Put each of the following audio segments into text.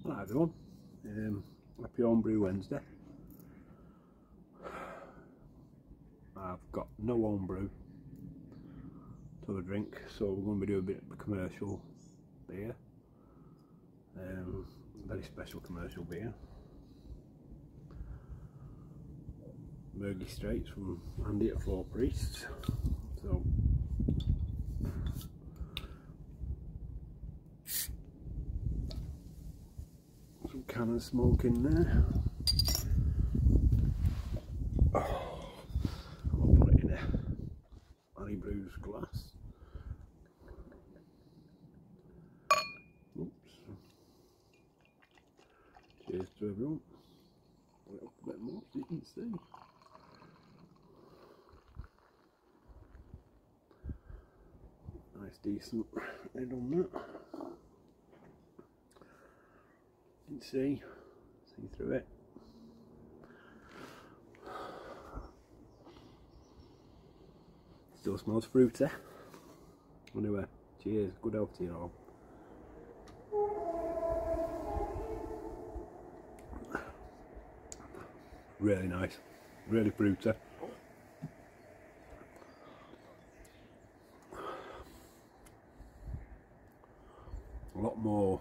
Hi everyone, happy Homebrew Wednesday. I've got no homebrew to drink, so we're going to be doing a bit of commercial beer, very special commercial beer. Murgy Straits from Andy at Four Priests. So some cannon smoke in there. I'll put it in a honey brews glass. Oops. Cheers to everyone. A little bit more so you can see. Nice decent lid on that. You can see through it. Still smells fruity. Anyway, cheers, good health to you all. Really nice, really fruity. A lot more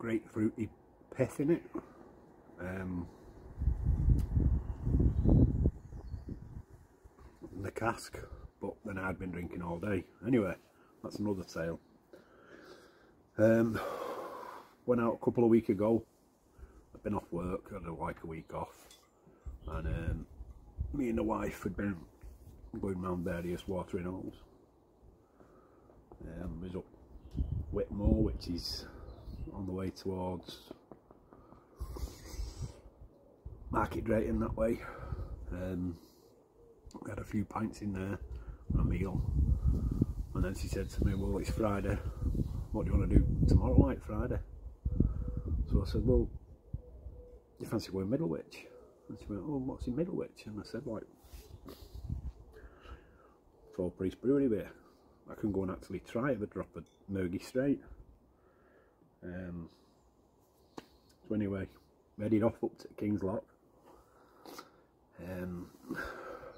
grapefruity pith in it. The cask, but then I'd been drinking all day. Anyway, that's another tale. Went out a couple of weeks ago. I've been off work, had like a week off, and me and the wife had been going around various watering holes. We was up Whitmore, which is on the way towards Market Drayton that way. We had a few pints in there and a meal, and then she said to me, well, it's Friday, what do you want to do tomorrow night, Friday? So I said, well, you fancy going Middlewich? And she went, oh, what's in Middlewich? And I said, like, Four Priest Brewery beer. I can go and actually try it, the drop of Murgy Straight. So anyway, we headed off up to King's Lock.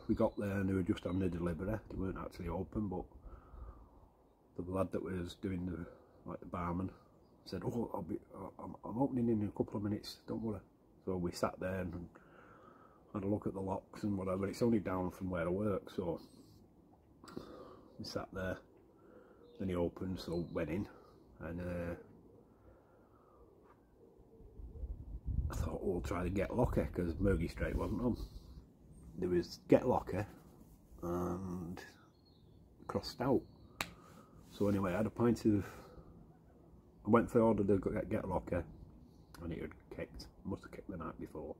We got there and they were just having a delivery. They weren't actually open, but the lad that was doing the barman said, oh, I'm opening in a couple of minutes, don't worry. So we sat there and had a look at the locks and whatever. It's only down from where I work, so we sat there. Then he opened, so went in, and I thought, oh, we'll try to get Locker, because Murgy Straight wasn't on. There was Get Locker and Cross Stout. So anyway, I had a pint of, I went for order to Get Locker, and it had kicked, must have kicked the night before.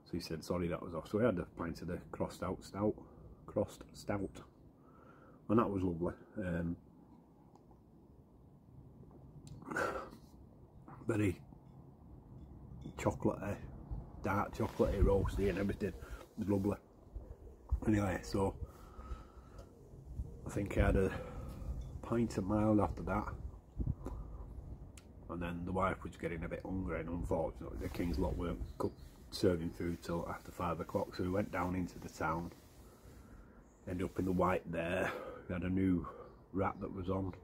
So he said, sorry, that was off. So I had a pint of the Crossed Stout, and that was lovely. Very chocolatey, dark chocolatey, roasty and everything. It was lovely. Anyway, so I think I had a pint of mild after that, and then the wife was getting a bit hungry, and unfortunately the King's Lot weren't serving food till after 5 o'clock, so we went down into the town, ended up in the White there. We had a new rat that was on,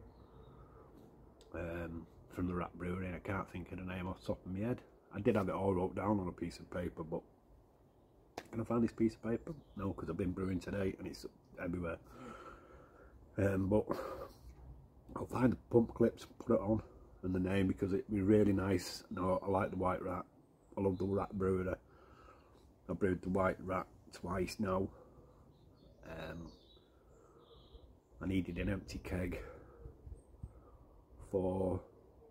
from the Rat Brewery, and I can't think of the name off the top of my head. I did have it all wrote down on a piece of paper, but can I find this piece of paper? No, because I've been brewing today and it's everywhere. But I'll find the pump clips, put it on, and the name, because it'd be really nice. No, I like the White Rat. I love the Rat Brewery. I brewed the White Rat twice now. I needed an empty keg for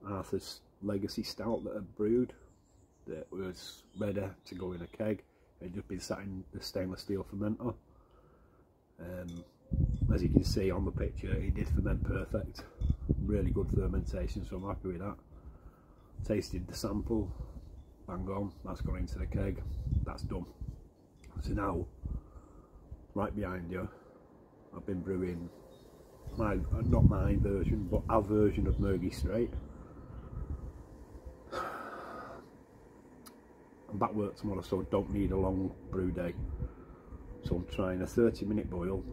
Arthur's Legacy Stout that I brewed, that was ready to go in a keg. It'd just been sat in the stainless steel fermenter. As you can see on the picture, it did ferment perfect. Really good fermentation, so I'm happy with that. Tasted the sample, bang on, that's gone into the keg, that's done. So now, right behind you, I've been brewing not my version, but our version of Mergy Straight. I'm back work tomorrow, so I don't need a long brew day. So I'm trying a 30-minute boil,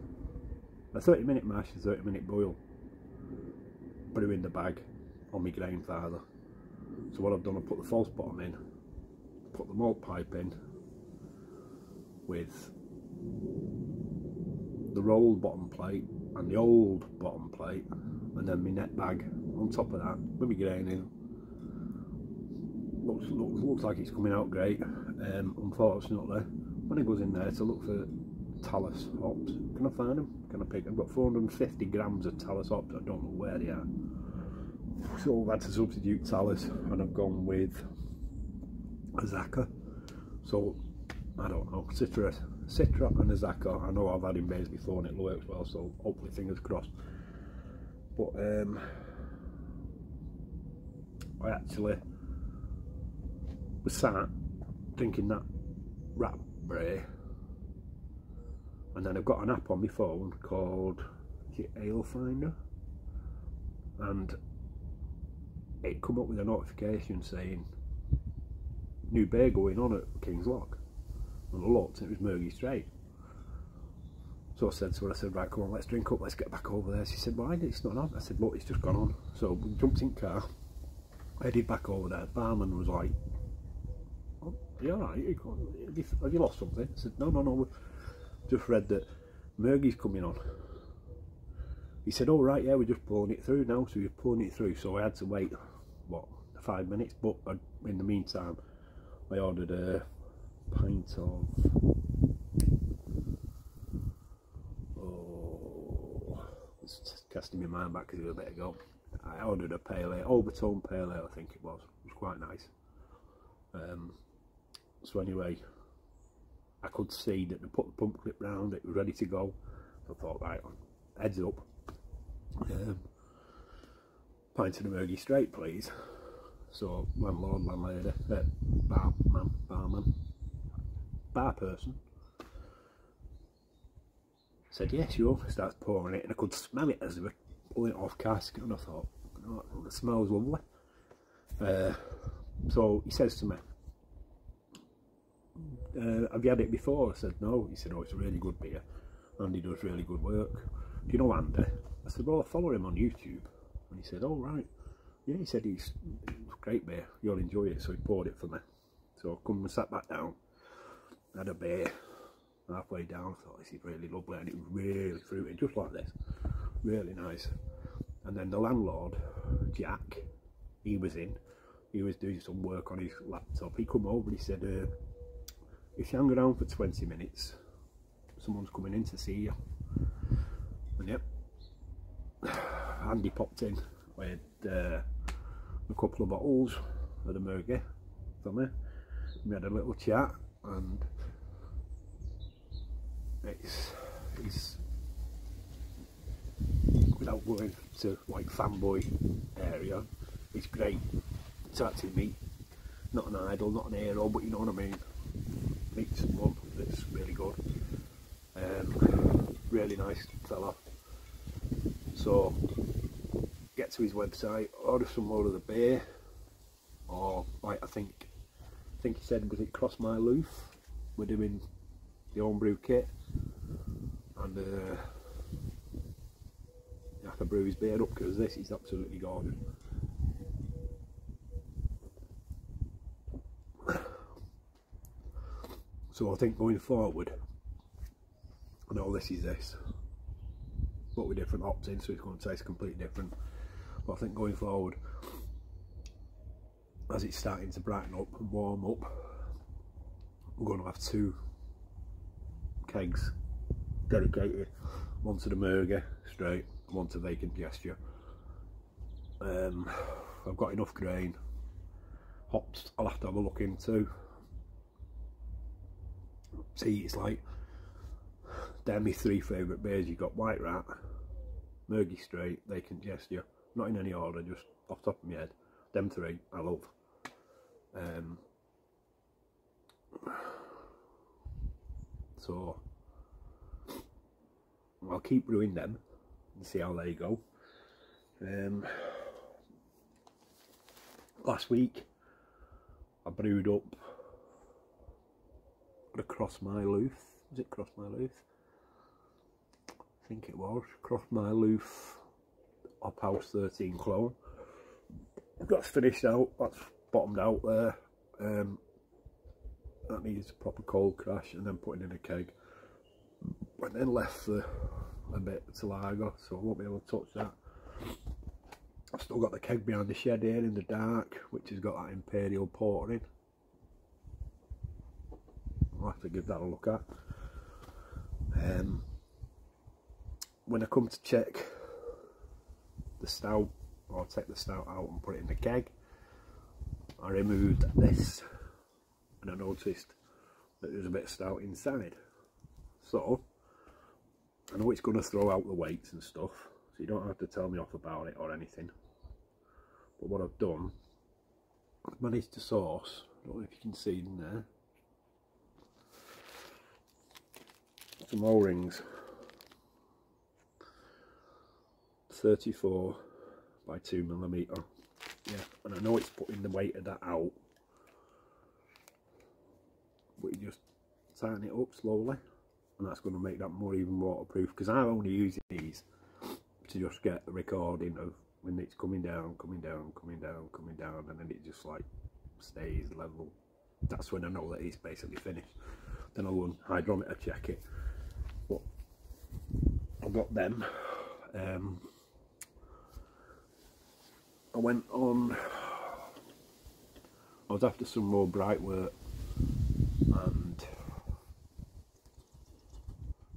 a 30-minute mash, a 30-minute boil, brew in the bag on my grain father. So what I've done, I put the false bottom in, put the malt pipe in with the rolled bottom plate and the old bottom plate, and then my net bag on top of that with my grain in. Looks like it's coming out great. Unfortunately, when it goes in there to look for Talus hops, can I find them? Can I pick them? I've got 450 grams of Talus hops, I don't know where they are. So I've had to substitute Talus, and I've gone with Azaka. So I don't know, Citra and Azaka. I know I've had in base before and it works well, so hopefully fingers crossed. But I actually was sat drinking that raspberry, and then I've got an app on my phone called, is it Ale Finder, and it come up with a notification saying new beer going on at King's Lock, and I looked and it was Mergy Straight. So I said to her, I said, right, come on, let's drink up, let's get back over there. She said, why, it's not on? I said, look, it's just gone on. So we jumped in car, headed back over there. Barman was like, oh, are you alright? Have you lost something? I said, no, we just read that Mergy's coming on. He said, oh right, yeah, we're just pulling it through now. So we're pulling it through, so I had to wait, what, 5 minutes, but in the meantime I ordered a pint of, it's casting my mind back because it was a bit ago. I ordered a pale ale, overtone pale ale I think it was quite nice. So anyway, I could see that they put the pump clip round, it was ready to go. So I thought, right, heads up, pint of the Mergy Straight please. So landlord, landlady, bar person said, yes, sure. Starts pouring it, and I could smell it as they were pulling it off cask, and I thought, oh, it smells lovely. So he says to me, have you had it before? I said, no. He said, oh, it's a really good beer. Andy does really good work. Do you know Andy? I said, well, I follow him on YouTube. And he said, oh, right. Yeah, he said, it's great beer. You'll enjoy it. So he poured it for me. So I come and sat back down, had a beer. Halfway down, I thought, this is really lovely. And it was really fruity, just like this. Really nice. And then the landlord, Jack, he was in. He was doing some work on his laptop. He come over and he said, if you hang around for 20 minutes, someone's coming in to see you. And yep, Andy popped in with a couple of bottles of the Mergy for me. We had a little chat, and it's without going to like fanboy area, it's great. It's actually me, not an idol, not an hero, but you know what I mean. Meet someone that's really good, really nice fella. So get to his website, order some more of the beer, or like I think he said, was it Cross My Loof? We're doing the homebrew kit, and I can brew his beer up because this is absolutely gorgeous. So I think going forward, I know this is this, but with different hops in, so it's going to taste completely different. But I think going forward, as it's starting to brighten up and warm up, we're going to have 2 kegs dedicated, one to the Mergy Straight and one to Vacant Gesture. I've got enough grain. Hops I'll have to have a look into. See, it's like, they're my 3 favourite beers. You've got White Rat, Murgy Straight, Vacant Gesture, not in any order, just off the top of my head. Them 3 I love. So I'll keep brewing them and see how they go. Last week I brewed up Cross My Looth. Was it Cross My Looth? I think it was Cross My Looth Hop House 13 clone. That's finished out, that's bottomed out there. That needs a proper cold crash and then putting in a keg. And then left for a bit to lager, so I won't be able to touch that. I've still got the keg behind the shed here in the dark, which has got that Imperial Porter in. I'll have to give that a look at. When I come to check the stout, or take the stout out and put it in the keg, I removed this and I noticed that there's a bit of stout inside. So I know it's going to throw out the weights and stuff, so you don't have to tell me off about it or anything. But what I've done, I've managed to source, I don't know if you can see in there, some O-rings, 34 by 2mm. Yeah, and I know it's putting the weight of that out, but you just tighten it up slowly, and that's going to make that more even waterproof, because I only use these to just get a recording of when it's coming down, coming down, coming down, coming down, and then it just like stays level. That's when I know that it's basically finished. Then I'll go and hydrometer check it. But I've got them. I went on, I was after some more bright work and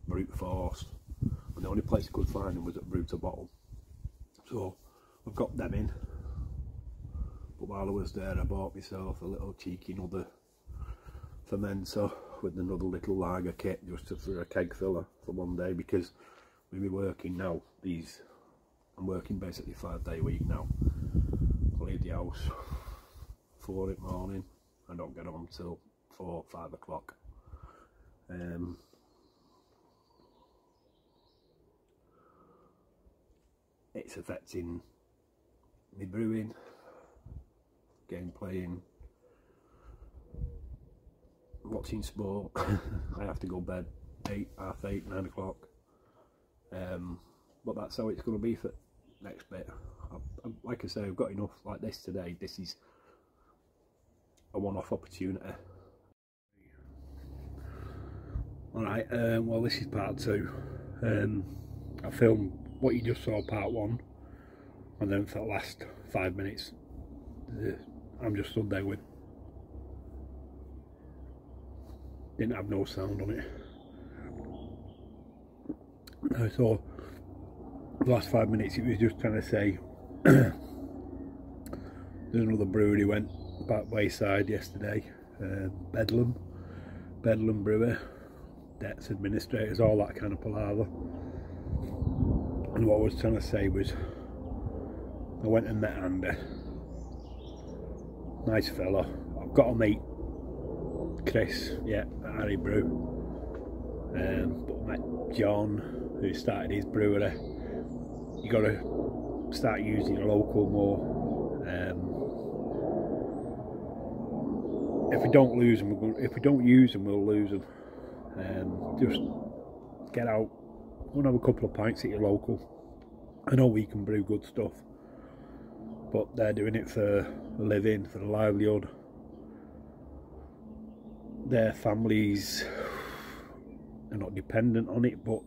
brute force, and the only place I could find them was at Brew to Bottle. So I've got them in, but while I was there I bought myself a little cheeky another fermenter with another little lager kit just for a keg filler for one day, because we'll be working now, I'm working basically 5-day week now. I leave the house 4 in the morning, I don't get home till 4-5 o'clock. It's affecting me brewing, game playing, watching sport. I have to go bed 8, half 8, 9 o'clock. But that's how it's going to be for next bit. Like I say, I've got enough like this today. This is a one-off opportunity. Alright, well this is part 2. I filmed what you just saw, part 1, and then for the last 5 minutes I'm just stood there with, didn't have no sound on it. So the last 5 minutes it was just trying to say there's another brewery went back wayside yesterday, Bedlam brewer, debts, administrators, all that kind of palaver. And what I was trying to say was, I went and met Andy, nice fella. I've got a mate, Chris, yeah, at Harry Brew, but I met John, who started his brewery. You got to start using your local more. If we don't lose them, if we don't use them, we'll lose them. Just get out, go and have a couple of pints at your local. I know we can brew good stuff, but they're doing it for a living, for a livelihood. Their families are not dependent on it, but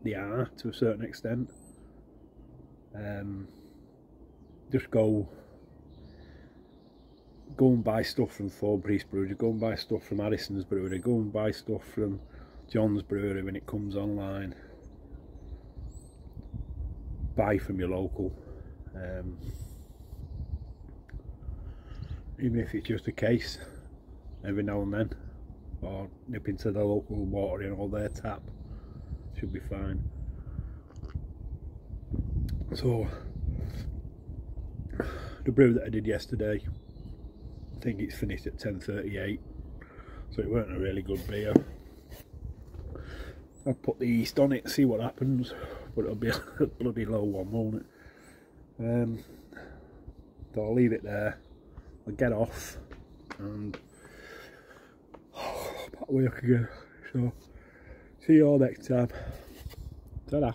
they are to a certain extent. Just go and buy stuff from Thornpriest Brewery, go and buy stuff from Harrison's Brewery, go and buy stuff from John's Brewery when it comes online. Buy from your local, even if it's just a case every now and then, or nip into the local watering or their tap. Should be fine. So the brew that I did yesterday, I think it's finished at 10:38, so it weren't a really good beer. I'll put the yeast on it, see what happens, but it'll be a bloody low one, won't it? So I'll leave it there, I'll get off and back to work again. So see you all next time. Ta-da.